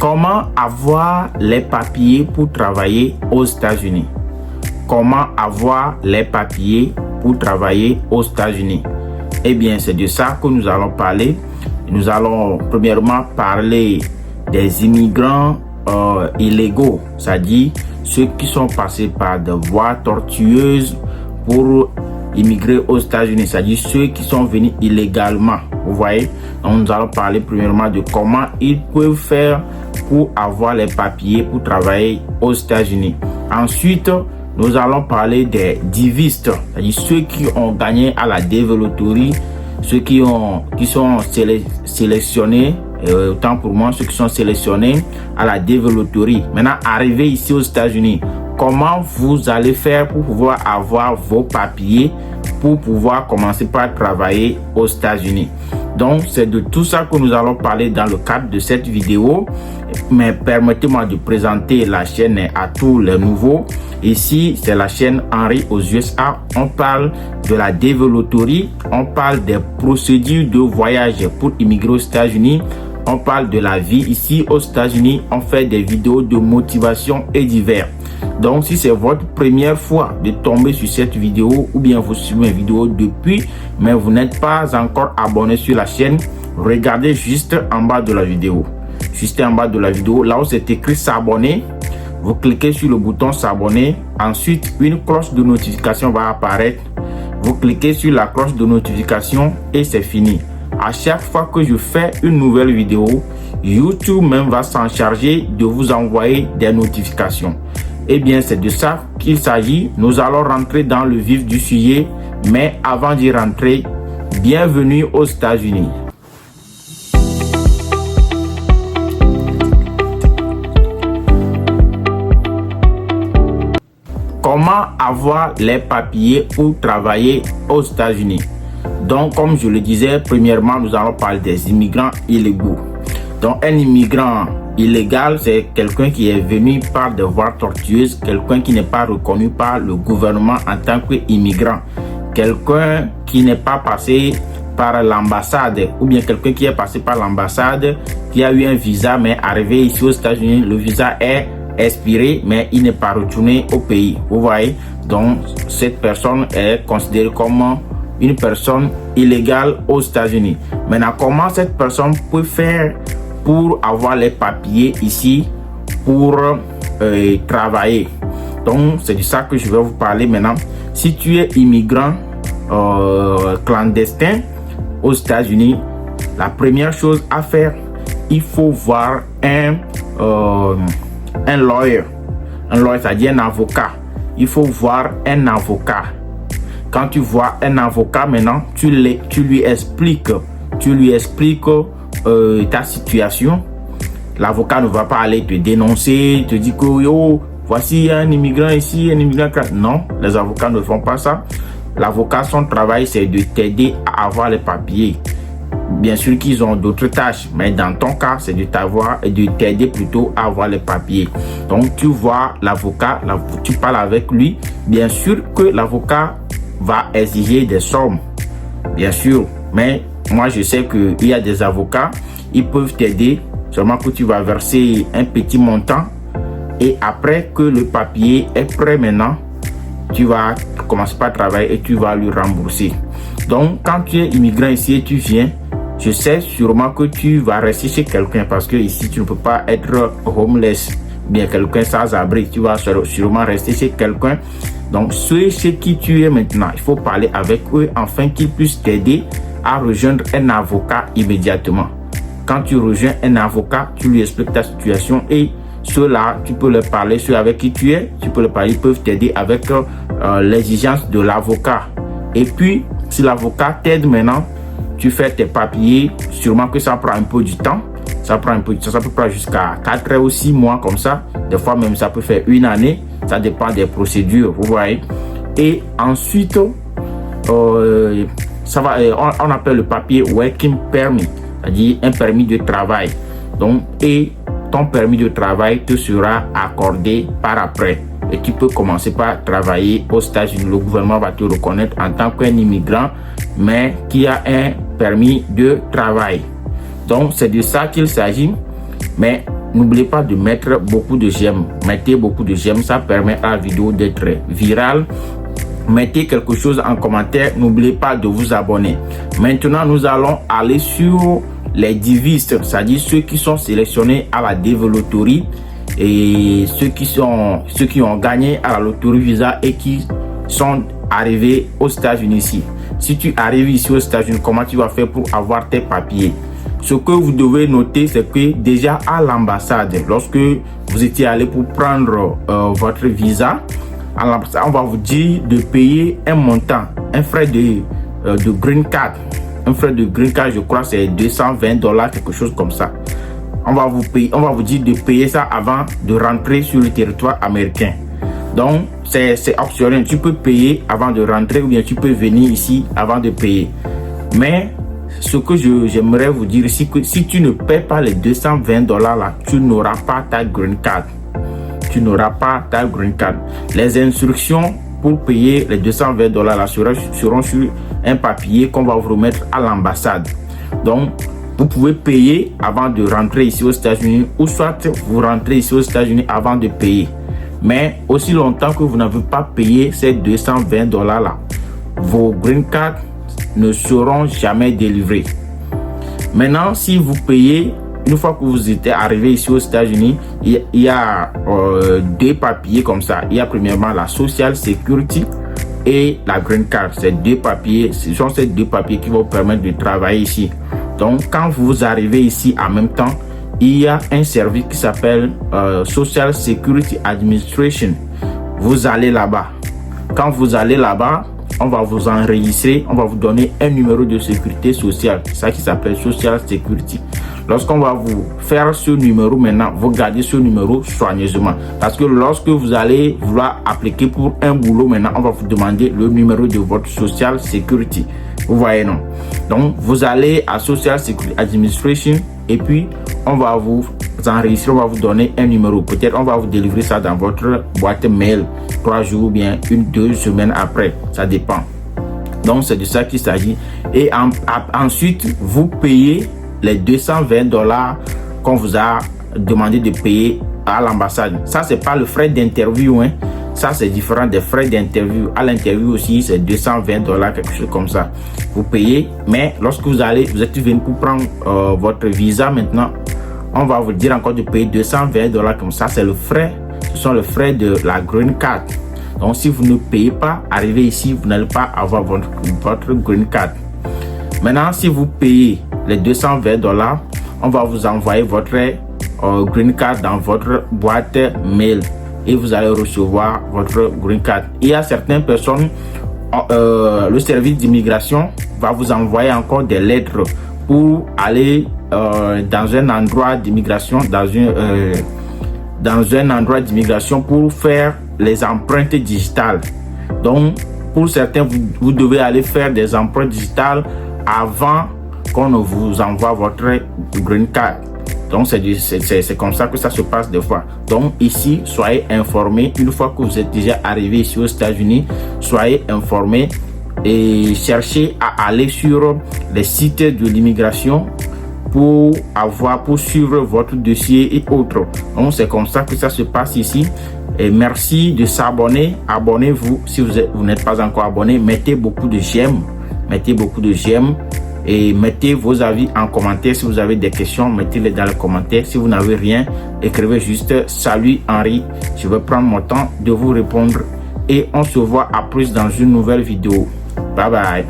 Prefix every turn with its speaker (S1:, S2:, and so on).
S1: Comment avoir les papiers pour travailler aux États-Unis? Comment avoir les papiers pour travailler aux États-Unis? Eh bien, c'est de ça que nous allons parler. Nous allons premièrement parler des immigrants illégaux, c'est-à-dire ceux qui sont passés par des voies tortueuses pour immigrer aux États-Unis, c'est-à-dire ceux qui sont venus illégalement. Vous voyez? Donc, nous allons parler premièrement de comment ils peuvent faire pour avoir les papiers pour travailler aux États-Unis. Ensuite, nous allons parler des divistes, c'est-à-dire ceux qui ont gagné à la développerie, ceux qui sont sélectionnés, autant pour moi, ceux qui sont sélectionnés à la développerie. Maintenant, arrivés ici aux États-Unis, comment vous allez faire pour pouvoir avoir vos papiers pour pouvoir commencer par travailler aux États-Unis? Donc, c'est de tout ça que nous allons parler dans le cadre de cette vidéo. Mais permettez-moi de présenter la chaîne à tous les nouveaux. Ici, c'est la chaîne Henry aux USA. On parle de la développerie, on parle des procédures de voyage pour immigrer aux États-Unis. On parle de la vie ici aux États-Unis. On fait des vidéos de motivation et divers. Donc, si c'est votre première fois de tomber sur cette vidéo ou bien vous suivez mes vidéos depuis, mais vous n'êtes pas encore abonné sur la chaîne, regardez juste en bas de la vidéo. Juste en bas de la vidéo, là où c'est écrit s'abonner, vous cliquez sur le bouton s'abonner. Ensuite, une cloche de notification va apparaître. Vous cliquez sur la cloche de notification et c'est fini. À chaque fois que je fais une nouvelle vidéo, YouTube même va s'en charger de vous envoyer des notifications. Eh bien, c'est de ça qu'il s'agit. Nous allons rentrer dans le vif du sujet. Mais avant d'y rentrer, bienvenue aux États-Unis. Comment avoir les papiers pour travailler aux États-Unis? Donc, comme je le disais, premièrement, nous allons parler des immigrants illégaux. Donc, un immigrant illégal, c'est quelqu'un qui est venu par des voies tortueuses, quelqu'un qui n'est pas reconnu par le gouvernement en tant qu'immigrant, quelqu'un qui n'est pas passé par l'ambassade, ou bien quelqu'un qui est passé par l'ambassade, qui a eu un visa, mais arrivé ici aux États-Unis, le visa est expiré, mais il n'est pas retourné au pays. Vous voyez? Donc, cette personne est considérée comme une personne illégale aux États-Unis. Maintenant, comment cette personne peut faire pour avoir les papiers ici pour travailler? Donc, c'est de ça que je vais vous parler maintenant. Si tu es immigrant clandestin aux États-Unis, la première chose à faire, il faut voir un lawyer, c'est-à-dire un avocat. Il faut voir un avocat. Quand tu vois un avocat maintenant, tu lui expliques ta situation. L'avocat ne va pas aller te dénoncer, te dire que yo, voici un immigrant ici, un immigrant. Non, les avocats ne font pas ça. L'avocat, son travail, c'est de t'aider à avoir les papiers. Bien sûr qu'ils ont d'autres tâches, mais dans ton cas, c'est de t'aider plutôt à avoir les papiers. Donc, tu vois l'avocat, tu parles avec lui. Bien sûr que l'avocat va exiger des sommes, bien sûr. Mais moi, je sais qu'il y a des avocats, ils peuvent t'aider, seulement que tu vas verser un petit montant. Et après que le papier est prêt maintenant, tu vas commencer par travailler et tu vas lui rembourser. Donc, quand tu es immigrant ici et tu viens, je sais sûrement que tu vas rester chez quelqu'un parce que ici, tu ne peux pas être homeless, bien quelqu'un sans abri. Tu vas sûrement rester chez quelqu'un. Donc, ceux chez qui tu es maintenant, il faut parler avec eux afin qu'ils puissent t'aider à rejoindre un avocat immédiatement. Quand tu rejoins un avocat, tu lui expliques ta situation et ceux-là, tu peux leur parler, ceux avec qui tu es, tu peux leur parler, ils peuvent t'aider avec l'exigence de l'avocat. Et puis, si l'avocat t'aide maintenant, tu fais tes papiers, sûrement que ça prend un peu du temps. Ça prend un peu de temps, ça peut prendre jusqu'à 4 ou 6 mois comme ça. Des fois même, ça peut faire une année. Ça dépend des procédures, vous voyez. Et ensuite, on appelle le papier working permit, c'est-à-dire un permis de travail. Donc, et ton permis de travail te sera accordé par après. Et tu peux commencer par travailler aux États-Unis. Le gouvernement va te reconnaître en tant qu'un immigrant, mais qui a un permis de travail. Donc, c'est de ça qu'il s'agit. Mais n'oubliez pas de mettre beaucoup de j'aime. Mettez beaucoup de j'aime, ça permet à la vidéo d'être virale. Mettez quelque chose en commentaire, n'oubliez pas de vous abonner. Maintenant, nous allons aller sur les divistes, c'est-à-dire ceux qui sont sélectionnés à la développeurie et ceux qui ont gagné à la loterie Visa et qui sont arrivés aux États-Unis ici. Si tu arrives ici aux États-Unis, comment tu vas faire pour avoir tes papiers? Ce que vous devez noter, c'est que déjà à l'ambassade, lorsque vous étiez allé pour prendre votre visa, à l'ambassade, on va vous dire de payer un montant, un frais de green card. Un frais de green card, je crois, c'est $220, quelque chose comme ça. On va vous dire de payer ça avant de rentrer sur le territoire américain. Donc, c'est optionnel. Tu peux payer avant de rentrer ou bien tu peux venir ici avant de payer. Mais ce que j'aimerais vous dire ici, que si tu ne paies pas les $220 là, tu n'auras pas ta green card. Tu n'auras pas ta green card. Les instructions pour payer les $220 là seront sur un papier qu'on va vous remettre à l'ambassade. Donc, vous pouvez payer avant de rentrer ici aux États-Unis ou soit vous rentrez ici aux États-Unis avant de payer. Mais aussi longtemps que vous n'avez pas payé ces $220 là, vos green cards ne seront jamais délivrés. Maintenant, si vous payez, une fois que vous êtes arrivé ici aux États-Unis, il y a deux papiers comme ça. Il y a premièrement la Social Security et la Green Card. Ces deux papiers, ce sont ces deux papiers qui vont vous permettre de travailler ici. Donc, quand vous arrivez ici en même temps, il y a un service qui s'appelle Social Security Administration. Vous allez là-bas. Quand vous allez là-bas, on va vous enregistrer, on va vous donner un numéro de sécurité sociale, ça qui s'appelle Social Security. Lorsqu'on va vous faire ce numéro maintenant, vous gardez ce numéro soigneusement. Parce que lorsque vous allez vouloir appliquer pour un boulot maintenant, on va vous demander le numéro de votre Social Security. Vous voyez, non? Donc, vous allez à Social Security Administration et puis on va vous enregistrer, on va vous donner un numéro. Peut-être on va vous délivrer ça dans votre boîte mail 3 jours ou bien 1-2 semaines après. Ça dépend. Donc, c'est de ça qu'il s'agit. Et ensuite, vous payez les $220 qu'on vous a demandé de payer à l'ambassade. Ça, c'est pas le frais d'interview, hein. Ça, c'est différent des frais d'interview. À l'interview aussi, c'est $220, quelque chose comme ça. Vous payez, mais lorsque vous êtes venu pour prendre votre visa maintenant, on va vous dire encore de payer $220 comme ça. C'est le frais. Ce sont les frais de la green card. Donc, si vous ne payez pas, arrivez ici, vous n'allez pas avoir votre green card. Maintenant, si vous payez les $220, on va vous envoyer votre green card dans votre boîte mail et vous allez recevoir votre green card. Il y a certaines personnes, le service d'immigration va vous envoyer encore des lettres pour aller dans un endroit d'immigration, dans un endroit d'immigration pour faire les empreintes digitales. Donc, pour certains, vous devez aller faire des empreintes digitales avant qu'on ne vous envoie votre green card. Donc, c'est comme ça que ça se passe des fois. Donc, ici, soyez informés. Une fois que vous êtes déjà arrivé ici aux États-Unis, soyez informés et cherchez à aller sur les sites de l'immigration pour suivre votre dossier et autres. Donc, c'est comme ça que ça se passe ici. Et merci de s'abonner. Abonnez-vous si vous n'êtes pas encore abonné. Mettez beaucoup de j'aime. Mettez beaucoup de j'aime. Et mettez vos avis en commentaire. Si vous avez des questions, mettez-les dans les commentaires. Si vous n'avez rien, écrivez juste « Salut Henri ». Je vais prendre mon temps de vous répondre. Et on se voit à plus dans une nouvelle vidéo. Bye bye.